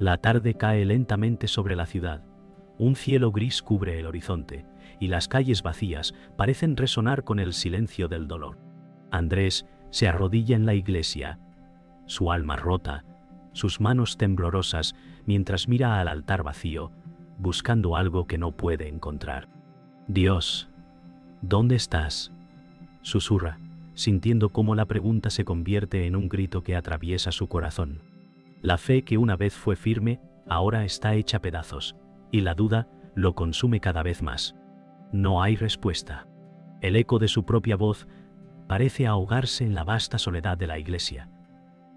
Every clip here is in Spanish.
La tarde cae lentamente sobre la ciudad. Un cielo gris cubre el horizonte, y las calles vacías parecen resonar con el silencio del dolor. Andrés se arrodilla en la iglesia, su alma rota, sus manos temblorosas, mientras mira al altar vacío, buscando algo que no puede encontrar. Dios, ¿dónde estás?, susurra, sintiendo cómo la pregunta se convierte en un grito que atraviesa su corazón. La fe que una vez fue firme, ahora está hecha pedazos, y la duda lo consume cada vez más. No hay respuesta. El eco de su propia voz parece ahogarse en la vasta soledad de la iglesia,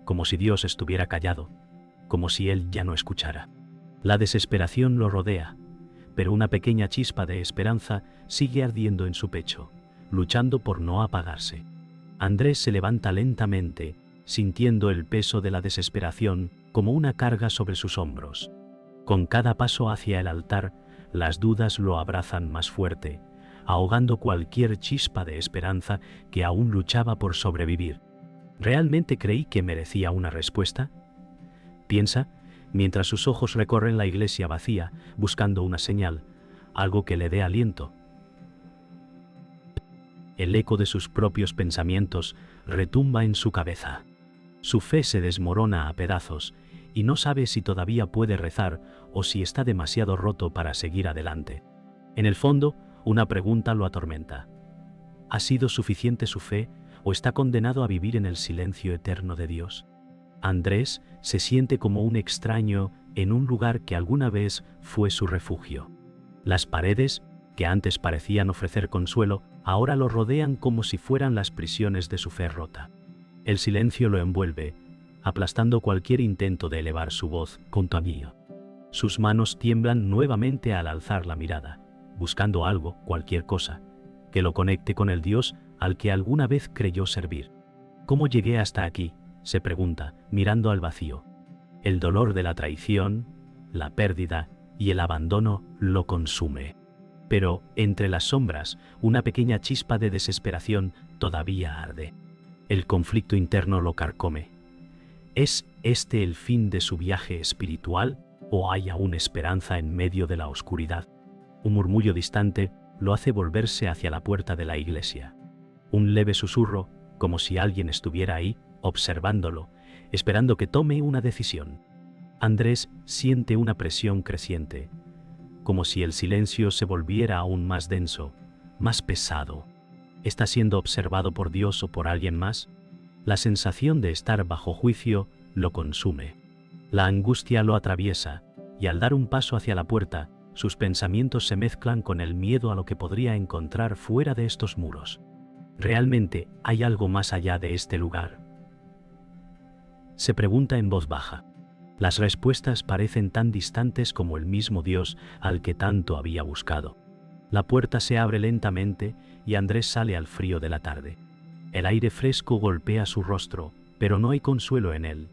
como si Dios estuviera callado, como si Él ya no escuchara. La desesperación lo rodea, pero una pequeña chispa de esperanza sigue ardiendo en su pecho, luchando por no apagarse. Andrés se levanta lentamente, sintiendo el peso de la desesperación como una carga sobre sus hombros. Con cada paso hacia el altar, las dudas lo abrazan más fuerte, ahogando cualquier chispa de esperanza que aún luchaba por sobrevivir. ¿Realmente creí que merecía una respuesta?, piensa, mientras sus ojos recorren la iglesia vacía, buscando una señal, algo que le dé aliento. El eco de sus propios pensamientos retumba en su cabeza. Su fe se desmorona a pedazos, y no sabe si todavía puede rezar o si está demasiado roto para seguir adelante. En el fondo, una pregunta lo atormenta. ¿Ha sido suficiente su fe o está condenado a vivir en el silencio eterno de Dios? Andrés se siente como un extraño en un lugar que alguna vez fue su refugio. Las paredes, que antes parecían ofrecer consuelo, ahora lo rodean como si fueran las prisiones de su fe rota. El silencio lo envuelve, aplastando cualquier intento de elevar su voz contra mí. Sus manos tiemblan nuevamente al alzar la mirada, buscando algo, cualquier cosa, que lo conecte con el Dios al que alguna vez creyó servir. ¿Cómo llegué hasta aquí?, se pregunta, mirando al vacío. El dolor de la traición, la pérdida y el abandono lo consume. Pero, entre las sombras, una pequeña chispa de desesperación todavía arde. El conflicto interno lo carcome. ¿Es este el fin de su viaje espiritual o hay aún esperanza en medio de la oscuridad? Un murmullo distante lo hace volverse hacia la puerta de la iglesia. Un leve susurro, como si alguien estuviera ahí, observándolo, esperando que tome una decisión. Andrés siente una presión creciente, como si el silencio se volviera aún más denso, más pesado. ¿Está siendo observado por Dios o por alguien más? La sensación de estar bajo juicio lo consume. La angustia lo atraviesa, y al dar un paso hacia la puerta, sus pensamientos se mezclan con el miedo a lo que podría encontrar fuera de estos muros. ¿Realmente hay algo más allá de este lugar?, se pregunta en voz baja. Las respuestas parecen tan distantes como el mismo Dios al que tanto había buscado. La puerta se abre lentamente y Andrés sale al frío de la tarde. El aire fresco golpea su rostro, pero no hay consuelo en él.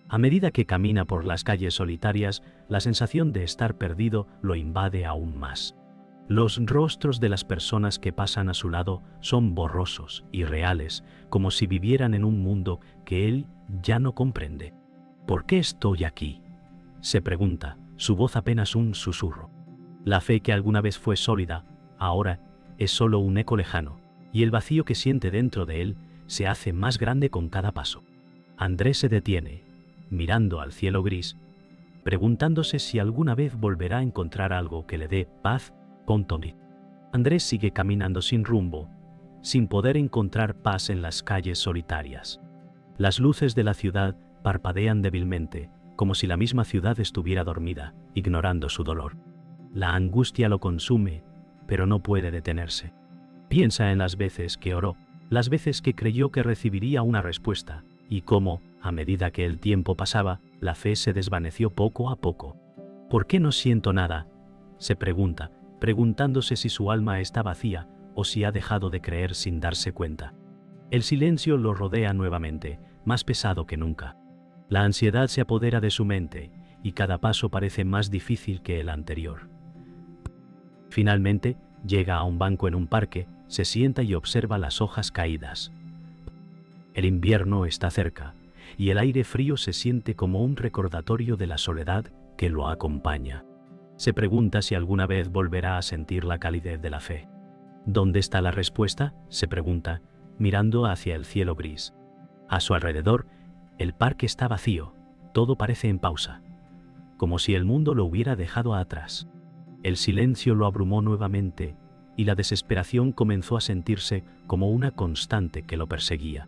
A medida que camina por las calles solitarias, la sensación de estar perdido lo invade aún más. Los rostros de las personas que pasan a su lado son borrosos y reales, como si vivieran en un mundo que él ya no comprende. ¿Por qué estoy aquí?, se pregunta, su voz apenas un susurro. La fe que alguna vez fue sólida, ahora es solo un eco lejano, y el vacío que siente dentro de él se hace más grande con cada paso. Andrés se detiene, mirando al cielo gris, preguntándose si alguna vez volverá a encontrar algo que le dé paz. Andrés sigue caminando sin rumbo, sin poder encontrar paz en las calles solitarias. Las luces de la ciudad parpadean débilmente, como si la misma ciudad estuviera dormida, ignorando su dolor. La angustia lo consume, pero no puede detenerse. Piensa en las veces que oró, las veces que creyó que recibiría una respuesta, y cómo, a medida que el tiempo pasaba, la fe se desvaneció poco a poco. ¿Por qué no siento nada?, se pregunta, preguntándose si su alma está vacía o si ha dejado de creer sin darse cuenta. El silencio lo rodea nuevamente, más pesado que nunca. La ansiedad se apodera de su mente y cada paso parece más difícil que el anterior. Finalmente, llega a un banco en un parque, se sienta y observa las hojas caídas. El invierno está cerca, y el aire frío se siente como un recordatorio de la soledad que lo acompaña. Se pregunta si alguna vez volverá a sentir la calidez de la fe. ¿Dónde está la respuesta?, se pregunta, mirando hacia el cielo gris. A su alrededor, el parque está vacío, todo parece en pausa, como si el mundo lo hubiera dejado atrás. El silencio lo abrumó nuevamente y la desesperación comenzó a sentirse como una constante que lo perseguía.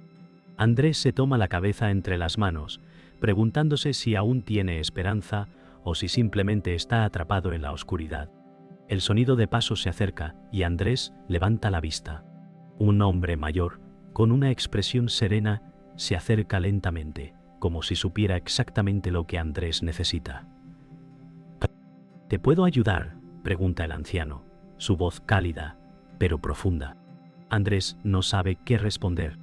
Andrés se toma la cabeza entre las manos, preguntándose si aún tiene esperanza o si simplemente está atrapado en la oscuridad. El sonido de pasos se acerca y Andrés levanta la vista. Un hombre mayor, con una expresión serena, se acerca lentamente, como si supiera exactamente lo que Andrés necesita. ¿Te puedo ayudar?, pregunta el anciano, su voz cálida, pero profunda. Andrés no sabe qué responder.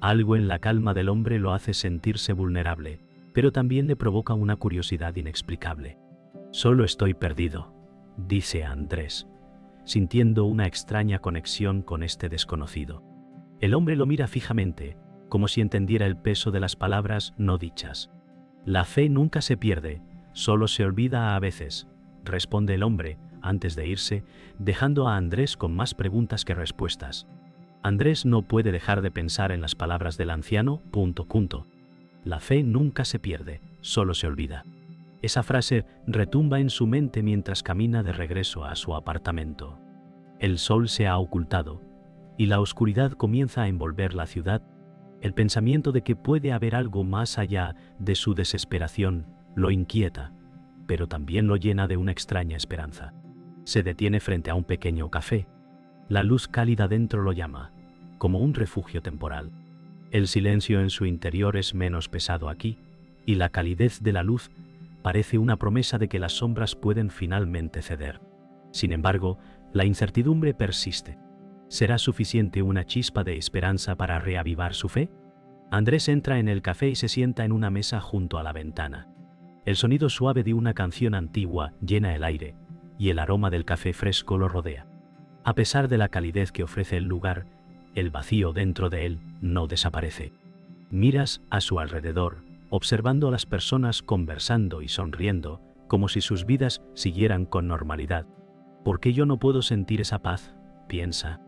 Algo en la calma del hombre lo hace sentirse vulnerable, pero también le provoca una curiosidad inexplicable. Solo estoy perdido, dice Andrés, sintiendo una extraña conexión con este desconocido. El hombre lo mira fijamente, como si entendiera el peso de las palabras no dichas. La fe nunca se pierde, solo se olvida a veces, responde el hombre antes de irse, dejando a Andrés con más preguntas que respuestas. Andrés no puede dejar de pensar en las palabras del anciano. La fe nunca se pierde, solo se olvida. Esa frase retumba en su mente mientras camina de regreso a su apartamento. El sol se ha ocultado y la oscuridad comienza a envolver la ciudad. El pensamiento de que puede haber algo más allá de su desesperación lo inquieta, pero también lo llena de una extraña esperanza. Se detiene frente a un pequeño café. La luz cálida dentro lo llama, como un refugio temporal. El silencio en su interior es menos pesado aquí, y la calidez de la luz parece una promesa de que las sombras pueden finalmente ceder. Sin embargo, la incertidumbre persiste. ¿Será suficiente una chispa de esperanza para reavivar su fe? Andrés entra en el café y se sienta en una mesa junto a la ventana. El sonido suave de una canción antigua llena el aire, y el aroma del café fresco lo rodea. A pesar de la calidez que ofrece el lugar, el vacío dentro de él no desaparece. Miras a su alrededor, observando a las personas conversando y sonriendo, como si sus vidas siguieran con normalidad. ¿Por qué yo no puedo sentir esa paz?, piensa.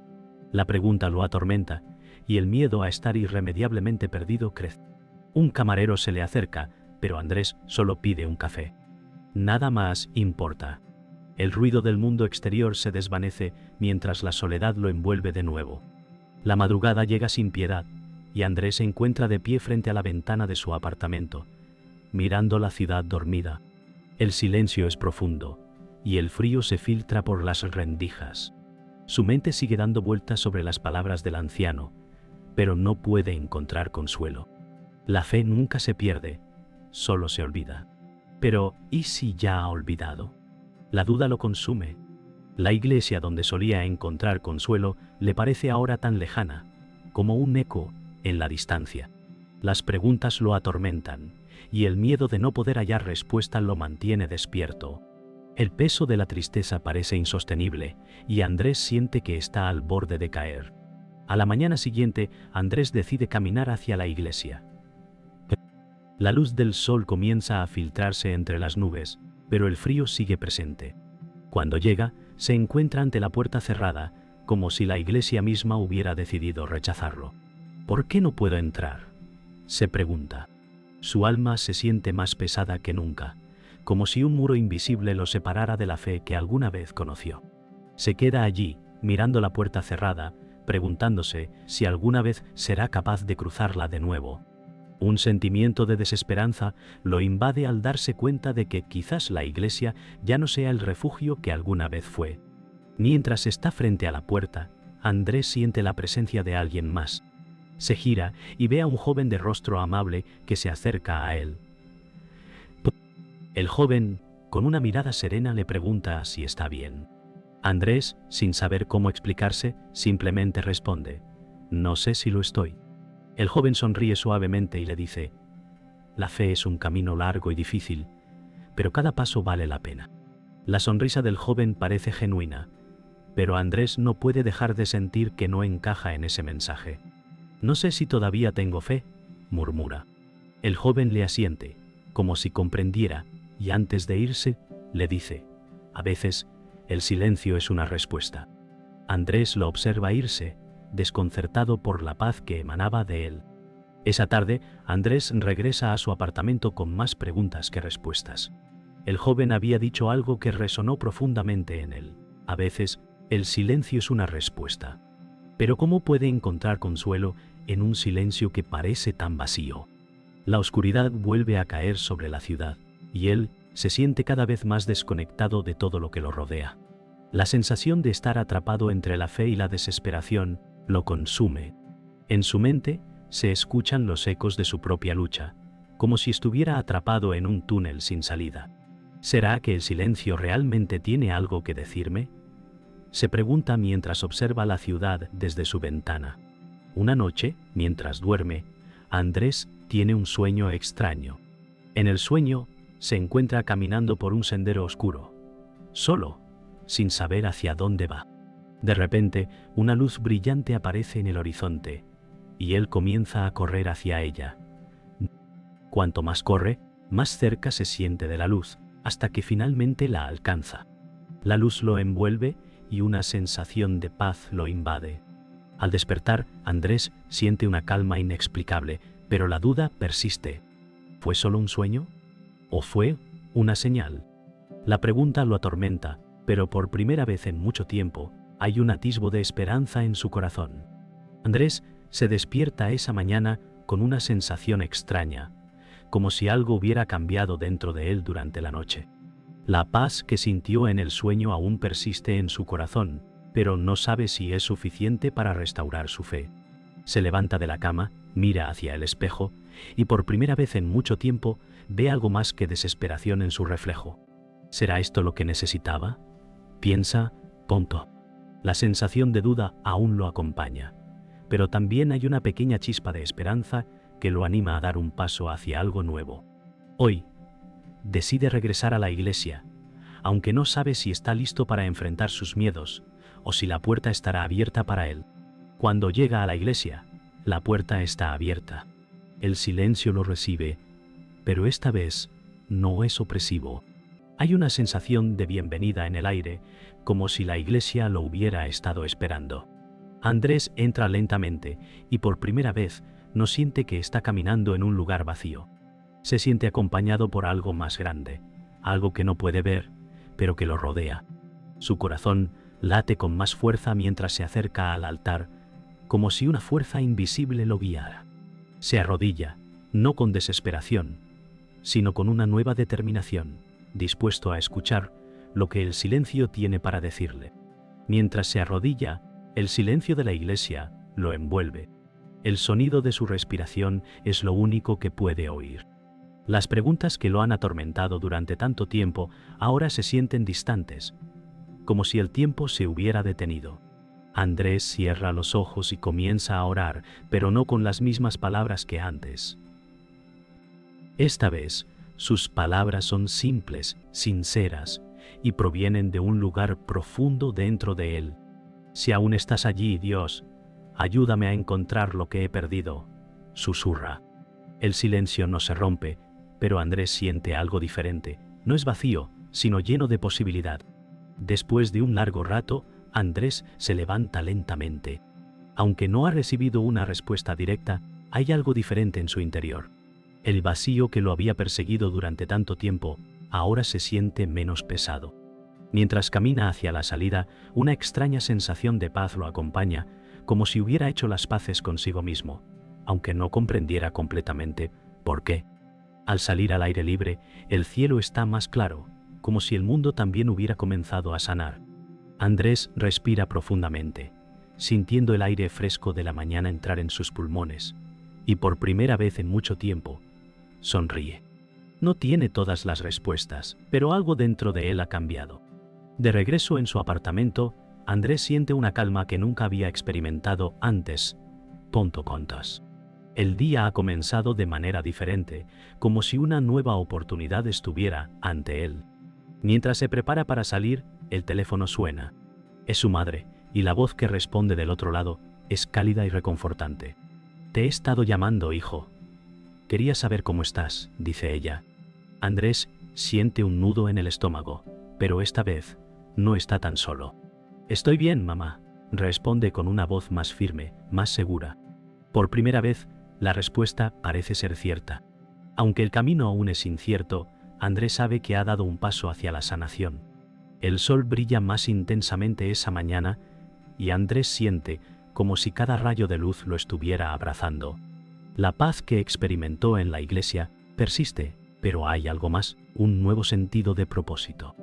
La pregunta lo atormenta, y el miedo a estar irremediablemente perdido crece. Un camarero se le acerca, pero Andrés solo pide un café. Nada más importa. El ruido del mundo exterior se desvanece mientras la soledad lo envuelve de nuevo. La madrugada llega sin piedad, y Andrés se encuentra de pie frente a la ventana de su apartamento, mirando la ciudad dormida. El silencio es profundo, y el frío se filtra por las rendijas. Su mente sigue dando vueltas sobre las palabras del anciano, pero no puede encontrar consuelo. La fe nunca se pierde, solo se olvida. Pero, ¿y si ya ha olvidado? La duda lo consume. La iglesia donde solía encontrar consuelo le parece ahora tan lejana, como un eco en la distancia. Las preguntas lo atormentan, y el miedo de no poder hallar respuesta lo mantiene despierto. El peso de la tristeza parece insostenible, y Andrés siente que está al borde de caer. A la mañana siguiente, Andrés decide caminar hacia la iglesia. La luz del sol comienza a filtrarse entre las nubes, pero el frío sigue presente. Cuando llega, se encuentra ante la puerta cerrada, como si la iglesia misma hubiera decidido rechazarlo. ¿Por qué no puedo entrar?, se pregunta. Su alma se siente más pesada que nunca, como si un muro invisible lo separara de la fe que alguna vez conoció. Se queda allí, mirando la puerta cerrada, preguntándose si alguna vez será capaz de cruzarla de nuevo. Un sentimiento de desesperanza lo invade al darse cuenta de que quizás la iglesia ya no sea el refugio que alguna vez fue. Mientras está frente a la puerta, Andrés siente la presencia de alguien más. Se gira y ve a un joven de rostro amable que se acerca a él. El joven, con una mirada serena, le pregunta si está bien. Andrés, sin saber cómo explicarse, simplemente responde: «No sé si lo estoy». El joven sonríe suavemente y le dice: «La fe es un camino largo y difícil, pero cada paso vale la pena». La sonrisa del joven parece genuina, pero Andrés no puede dejar de sentir que no encaja en ese mensaje. «No sé si todavía tengo fe», murmura. El joven le asiente, como si comprendiera, y antes de irse, le dice: a veces, el silencio es una respuesta. Andrés lo observa irse, desconcertado por la paz que emanaba de él. Esa tarde, Andrés regresa a su apartamento con más preguntas que respuestas. El joven había dicho algo que resonó profundamente en él. A veces, el silencio es una respuesta. Pero ¿cómo puede encontrar consuelo en un silencio que parece tan vacío? La oscuridad vuelve a caer sobre la ciudad, y él se siente cada vez más desconectado de todo lo que lo rodea. La sensación de estar atrapado entre la fe y la desesperación lo consume. En su mente se escuchan los ecos de su propia lucha, como si estuviera atrapado en un túnel sin salida. ¿Será que el silencio realmente tiene algo que decirme? Se pregunta mientras observa la ciudad desde su ventana. Una noche, mientras duerme, Andrés tiene un sueño extraño. En el sueño, se encuentra caminando por un sendero oscuro, solo, sin saber hacia dónde va. De repente, una luz brillante aparece en el horizonte, y él comienza a correr hacia ella. Cuanto más corre, más cerca se siente de la luz, hasta que finalmente la alcanza. La luz lo envuelve y una sensación de paz lo invade. Al despertar, Andrés siente una calma inexplicable, pero la duda persiste. ¿Fue solo un sueño? ¿O fue una señal? La pregunta lo atormenta, pero por primera vez en mucho tiempo, hay un atisbo de esperanza en su corazón. Andrés se despierta esa mañana con una sensación extraña, como si algo hubiera cambiado dentro de él durante la noche. La paz que sintió en el sueño aún persiste en su corazón, pero no sabe si es suficiente para restaurar su fe. Se levanta de la cama, mira hacia el espejo, y por primera vez en mucho tiempo ve algo más que desesperación en su reflejo. ¿Será esto lo que necesitaba? Piensa, tonto. La sensación de duda aún lo acompaña, pero también hay una pequeña chispa de esperanza que lo anima a dar un paso hacia algo nuevo. Hoy, decide regresar a la iglesia, aunque no sabe si está listo para enfrentar sus miedos o si la puerta estará abierta para él. Cuando llega a la iglesia, la puerta está abierta. El silencio lo recibe, pero esta vez no es opresivo. Hay una sensación de bienvenida en el aire, como si la iglesia lo hubiera estado esperando. Andrés entra lentamente y por primera vez no siente que está caminando en un lugar vacío. Se siente acompañado por algo más grande, algo que no puede ver, pero que lo rodea. Su corazón late con más fuerza mientras se acerca al altar, como si una fuerza invisible lo guiara. Se arrodilla, no con desesperación, sino con una nueva determinación, dispuesto a escuchar lo que el silencio tiene para decirle. Mientras se arrodilla, el silencio de la iglesia lo envuelve. El sonido de su respiración es lo único que puede oír. Las preguntas que lo han atormentado durante tanto tiempo ahora se sienten distantes, como si el tiempo se hubiera detenido. Andrés cierra los ojos y comienza a orar, pero no con las mismas palabras que antes. Esta vez, sus palabras son simples, sinceras, y provienen de un lugar profundo dentro de él. Si aún estás allí, Dios, ayúdame a encontrar lo que he perdido, susurra. El silencio no se rompe, pero Andrés siente algo diferente. No es vacío, sino lleno de posibilidad. Después de un largo rato, Andrés se levanta lentamente. Aunque no ha recibido una respuesta directa, hay algo diferente en su interior. El vacío que lo había perseguido durante tanto tiempo, ahora se siente menos pesado. Mientras camina hacia la salida, una extraña sensación de paz lo acompaña, como si hubiera hecho las paces consigo mismo, aunque no comprendiera completamente por qué. Al salir al aire libre, el cielo está más claro, como si el mundo también hubiera comenzado a sanar. Andrés respira profundamente, sintiendo el aire fresco de la mañana entrar en sus pulmones, y por primera vez en mucho tiempo, sonríe. No tiene todas las respuestas, pero algo dentro de él ha cambiado. De regreso en su apartamento, Andrés siente una calma que nunca había experimentado antes. Contas. El día ha comenzado de manera diferente, como si una nueva oportunidad estuviera ante él. Mientras se prepara para salir, el teléfono suena. Es su madre, y la voz que responde del otro lado es cálida y reconfortante. «Te he estado llamando, hijo». Quería saber cómo estás, dice ella. Andrés siente un nudo en el estómago, pero esta vez no está tan solo. Estoy bien, mamá, responde con una voz más firme, más segura. Por primera vez, la respuesta parece ser cierta. Aunque el camino aún es incierto, Andrés sabe que ha dado un paso hacia la sanación. El sol brilla más intensamente esa mañana y Andrés siente como si cada rayo de luz lo estuviera abrazando. La paz que experimentó en la iglesia persiste, pero hay algo más, un nuevo sentido de propósito.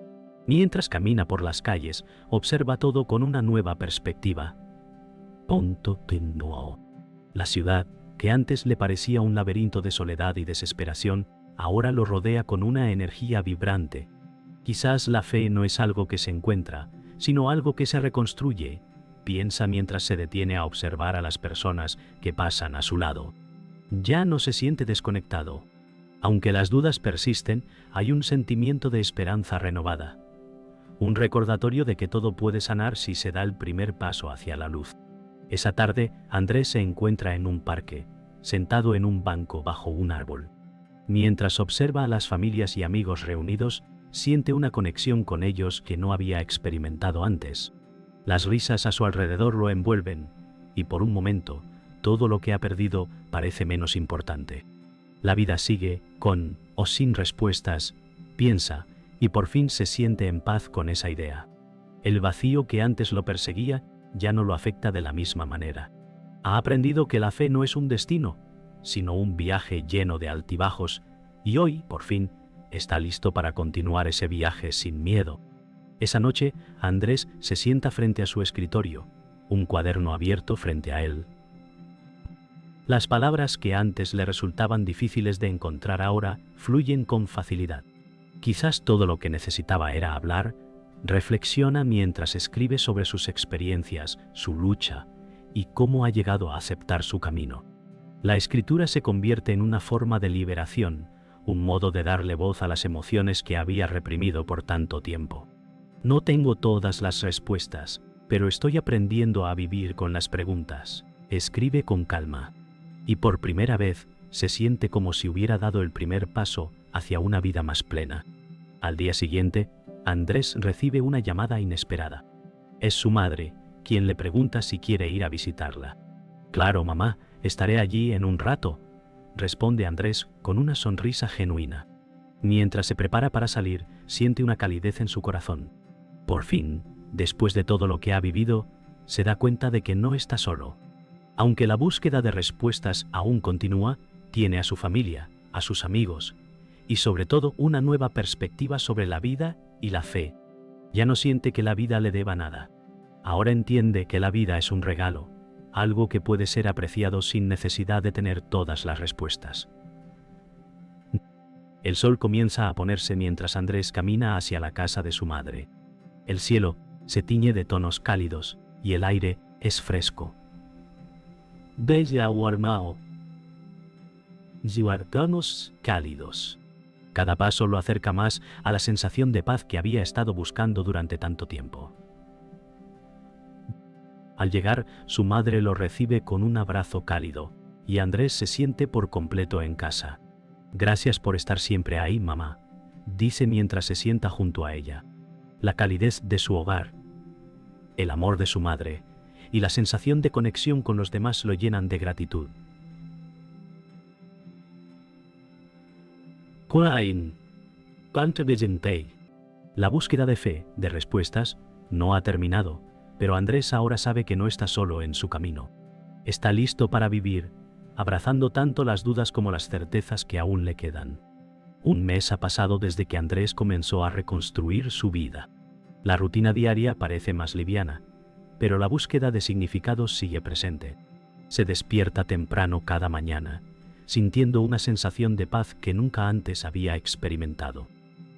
Mientras camina por las calles, observa todo con una nueva perspectiva. Ponto Tenno. La ciudad, que antes le parecía un laberinto de soledad y desesperación, ahora lo rodea con una energía vibrante. Quizás la fe no es algo que se encuentra, sino algo que se reconstruye, piensa mientras se detiene a observar a las personas que pasan a su lado. Ya no se siente desconectado. Aunque las dudas persisten, hay un sentimiento de esperanza renovada. Un recordatorio de que todo puede sanar si se da el primer paso hacia la luz. Esa tarde, Andrés se encuentra en un parque, sentado en un banco bajo un árbol. Mientras observa a las familias y amigos reunidos, siente una conexión con ellos que no había experimentado antes. Las risas a su alrededor lo envuelven, y por un momento, todo lo que ha perdido parece menos importante. La vida sigue, con o sin respuestas, piensa, y por fin se siente en paz con esa idea. El vacío que antes lo perseguía ya no lo afecta de la misma manera. Ha aprendido que la fe no es un destino, sino un viaje lleno de altibajos, y hoy, por fin, está listo para continuar ese viaje sin miedo. Esa noche, Andrés se sienta frente a su escritorio, un cuaderno abierto frente a él. Las palabras que antes le resultaban difíciles de encontrar ahora fluyen con facilidad. Quizás todo lo que necesitaba era hablar. Reflexiona mientras escribe sobre sus experiencias, su lucha y cómo ha llegado a aceptar su camino. La escritura se convierte en una forma de liberación, un modo de darle voz a las emociones que había reprimido por tanto tiempo. No tengo todas las respuestas, pero estoy aprendiendo a vivir con las preguntas. Escribe con calma. Y por primera vez se siente como si hubiera dado el primer paso hacia una vida más plena. Al día siguiente, Andrés recibe una llamada inesperada. Es su madre, quien le pregunta si quiere ir a visitarla. Claro, mamá, estaré allí en un rato, responde Andrés con una sonrisa genuina. Mientras se prepara para salir, siente una calidez en su corazón. Por fin, después de todo lo que ha vivido, se da cuenta de que no está solo. Aunque la búsqueda de respuestas aún continúa, tiene a su familia, a sus amigos y sobre todo una nueva perspectiva sobre la vida y la fe. Ya no siente que la vida le deba nada. Ahora entiende que la vida es un regalo, algo que puede ser apreciado sin necesidad de tener todas las respuestas. El sol comienza a ponerse mientras Andrés camina hacia la casa de su madre. El cielo se tiñe de tonos cálidos y el aire es fresco. Bella warmao. Guardanos cálidos. Cada paso lo acerca más a la sensación de paz que había estado buscando durante tanto tiempo. Al llegar, su madre lo recibe con un abrazo cálido, y Andrés se siente por completo en casa. Gracias por estar siempre ahí, mamá, dice mientras se sienta junto a ella. La calidez de su hogar, el amor de su madre y la sensación de conexión con los demás lo llenan de gratitud. La búsqueda de fe, de respuestas, no ha terminado, pero Andrés ahora sabe que no está solo en su camino. Está listo para vivir, abrazando tanto las dudas como las certezas que aún le quedan. Un mes ha pasado desde que Andrés comenzó a reconstruir su vida. La rutina diaria parece más liviana, pero la búsqueda de significados sigue presente. Se despierta temprano cada mañana, sintiendo una sensación de paz que nunca antes había experimentado.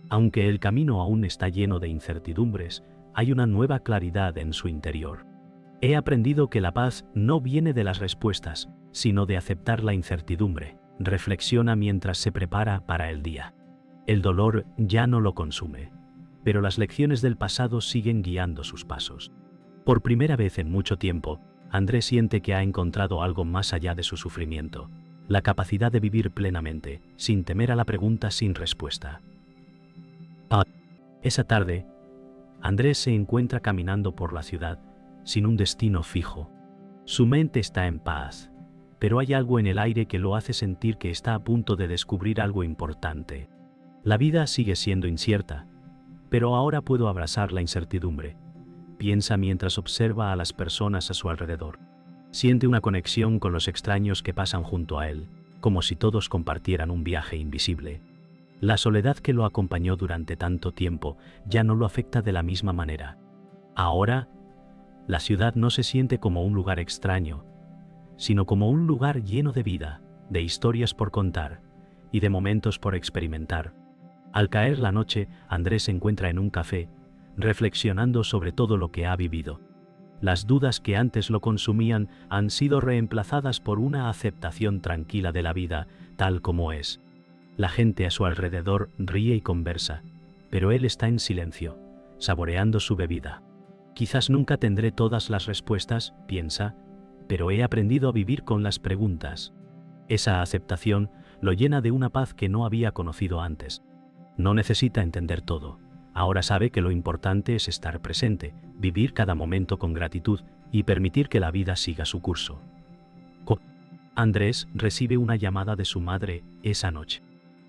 Aunque el camino aún está lleno de incertidumbres, hay una nueva claridad en su interior. He aprendido que la paz no viene de las respuestas, sino de aceptar la incertidumbre. Reflexiona mientras se prepara para el día. El dolor ya no lo consume, pero las lecciones del pasado siguen guiando sus pasos. Por primera vez en mucho tiempo, Andrés siente que ha encontrado algo más allá de su sufrimiento. la capacidad de vivir plenamente, sin temer a la pregunta sin respuesta. Esa tarde, Andrés se encuentra caminando por la ciudad, sin un destino fijo. Su mente está en paz, pero hay algo en el aire que lo hace sentir que está a punto de descubrir algo importante. La vida sigue siendo incierta, pero ahora puedo abrazar la incertidumbre. Piensa mientras observa a las personas a su alrededor. Siente una conexión con los extraños que pasan junto a él, como si todos compartieran un viaje invisible. La soledad que lo acompañó durante tanto tiempo ya no lo afecta de la misma manera. Ahora, la ciudad no se siente como un lugar extraño, sino como un lugar lleno de vida, de historias por contar y de momentos por experimentar. Al caer la noche, Andrés se encuentra en un café, reflexionando sobre todo lo que ha vivido. Las dudas que antes lo consumían han sido reemplazadas por una aceptación tranquila de la vida, tal como es. La gente a su alrededor ríe y conversa, pero él está en silencio, saboreando su bebida. Quizás nunca tendré todas las respuestas, piensa, pero he aprendido a vivir con las preguntas. Esa aceptación lo llena de una paz que no había conocido antes. No necesita entender todo. Ahora sabe que lo importante es estar presente, vivir cada momento con gratitud y permitir que la vida siga su curso. Andrés recibe una llamada de su madre esa noche.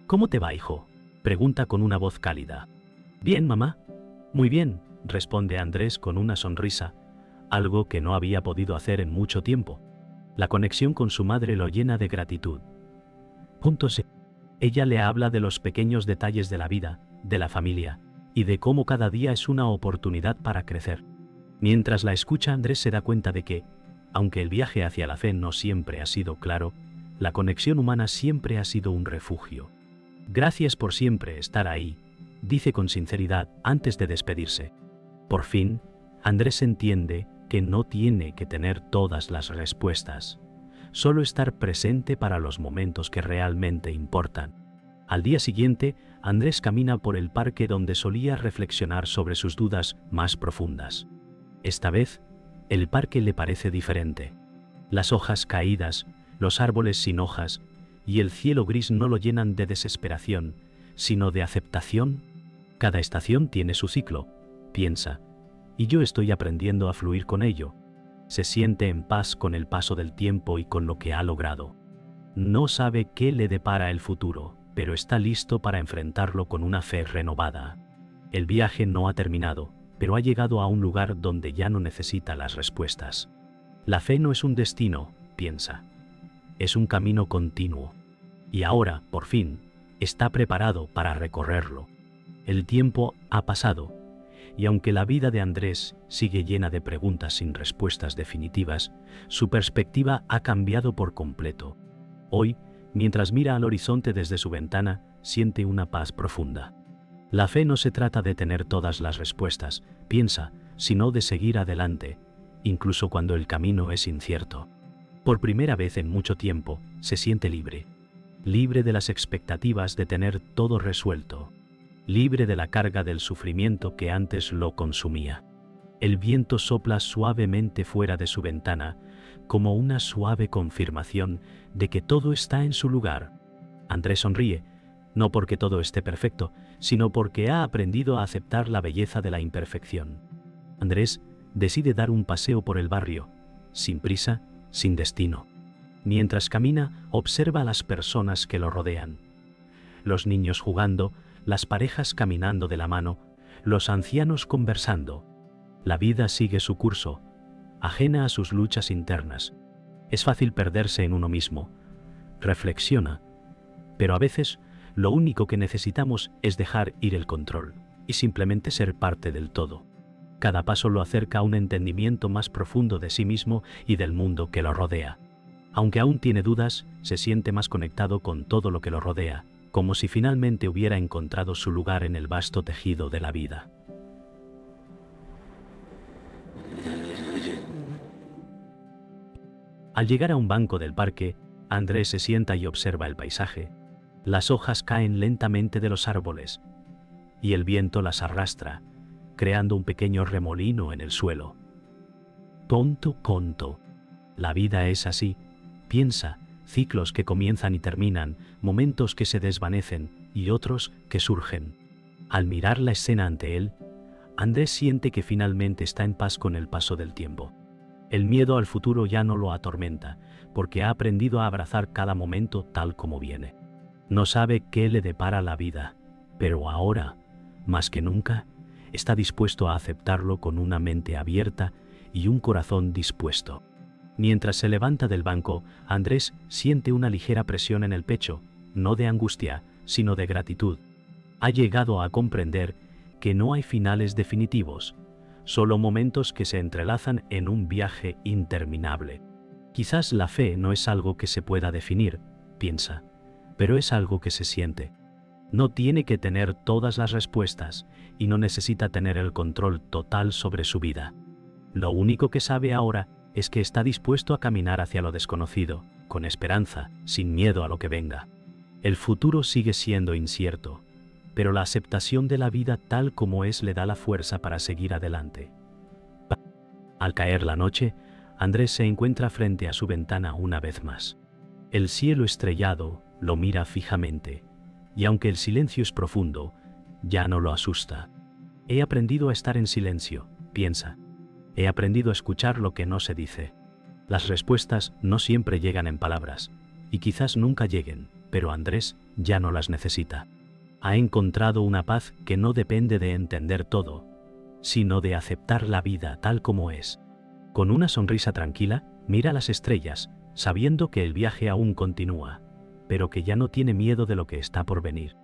«¿Cómo te va, hijo?», pregunta con una voz cálida. «Bien, mamá». «Muy bien», responde Andrés con una sonrisa, algo que no había podido hacer en mucho tiempo. La conexión con su madre lo llena de gratitud. Ella le habla de los pequeños detalles de la vida, de la familia, y de cómo cada día es una oportunidad para crecer. Mientras la escucha, Andrés se da cuenta de que, aunque el viaje hacia la fe no siempre ha sido claro, la conexión humana siempre ha sido un refugio. «Gracias por siempre estar ahí», dice con sinceridad antes de despedirse. Por fin, Andrés entiende que no tiene que tener todas las respuestas, solo estar presente para los momentos que realmente importan. Al día siguiente, Andrés camina por el parque donde solía reflexionar sobre sus dudas más profundas. Esta vez, el parque le parece diferente. Las hojas caídas, los árboles sin hojas y el cielo gris no lo llenan de desesperación, sino de aceptación. Cada estación tiene su ciclo, piensa, y yo estoy aprendiendo a fluir con ello. Se siente en paz con el paso del tiempo y con lo que ha logrado. No sabe qué le depara el futuro, pero está listo para enfrentarlo con una fe renovada. El viaje no ha terminado, pero ha llegado a un lugar donde ya no necesita las respuestas. La fe no es un destino, piensa. Es un camino continuo. Y ahora, por fin, está preparado para recorrerlo. El tiempo ha pasado, y aunque la vida de Andrés sigue llena de preguntas sin respuestas definitivas, su perspectiva ha cambiado por completo. Hoy, mientras mira al horizonte desde su ventana, siente una paz profunda. La fe no se trata de tener todas las respuestas, piensa, sino de seguir adelante, incluso cuando el camino es incierto. Por primera vez en mucho tiempo, se siente libre. Libre de las expectativas de tener todo resuelto. Libre de la carga del sufrimiento que antes lo consumía. El viento sopla suavemente fuera de su ventana, como una suave confirmación de que todo está en su lugar. Andrés sonríe, no porque todo esté perfecto, sino porque ha aprendido a aceptar la belleza de la imperfección. Andrés decide dar un paseo por el barrio, sin prisa, sin destino. Mientras camina, observa a las personas que lo rodean. Los niños jugando, las parejas caminando de la mano, los ancianos conversando. La vida sigue su curso, ajena a sus luchas internas. Es fácil perderse en uno mismo. Reflexiona. Pero a veces, lo único que necesitamos es dejar ir el control y simplemente ser parte del todo. Cada paso lo acerca a un entendimiento más profundo de sí mismo y del mundo que lo rodea. Aunque aún tiene dudas, se siente más conectado con todo lo que lo rodea, como si finalmente hubiera encontrado su lugar en el vasto tejido de la vida. Al llegar a un banco del parque, Andrés se sienta y observa el paisaje. Las hojas caen lentamente de los árboles, y el viento las arrastra, creando un pequeño remolino en el suelo. Tonto, la vida es así, piensa, ciclos que comienzan y terminan, momentos que se desvanecen y otros que surgen. Al mirar la escena ante él, Andrés siente que finalmente está en paz con el paso del tiempo. El miedo al futuro ya no lo atormenta, porque ha aprendido a abrazar cada momento tal como viene. No sabe qué le depara la vida, pero ahora, más que nunca, está dispuesto a aceptarlo con una mente abierta y un corazón dispuesto. Mientras se levanta del banco, Andrés siente una ligera presión en el pecho, no de angustia, sino de gratitud. Ha llegado a comprender que no hay finales definitivos, solo momentos que se entrelazan en un viaje interminable. Quizás la fe no es algo que se pueda definir, piensa, pero es algo que se siente. No tiene que tener todas las respuestas y no necesita tener el control total sobre su vida. Lo único que sabe ahora es que está dispuesto a caminar hacia lo desconocido, con esperanza, sin miedo a lo que venga. El futuro sigue siendo incierto, pero la aceptación de la vida tal como es le da la fuerza para seguir adelante. Al caer la noche, Andrés se encuentra frente a su ventana una vez más. El cielo estrellado lo mira fijamente, y aunque el silencio es profundo, ya no lo asusta. He aprendido a estar en silencio, piensa. He aprendido a escuchar lo que no se dice. Las respuestas no siempre llegan en palabras, y quizás nunca lleguen, pero Andrés ya no las necesita. Ha encontrado una paz que no depende de entender todo, sino de aceptar la vida tal como es. Con una sonrisa tranquila, mira las estrellas, sabiendo que el viaje aún continúa, pero que ya no tiene miedo de lo que está por venir.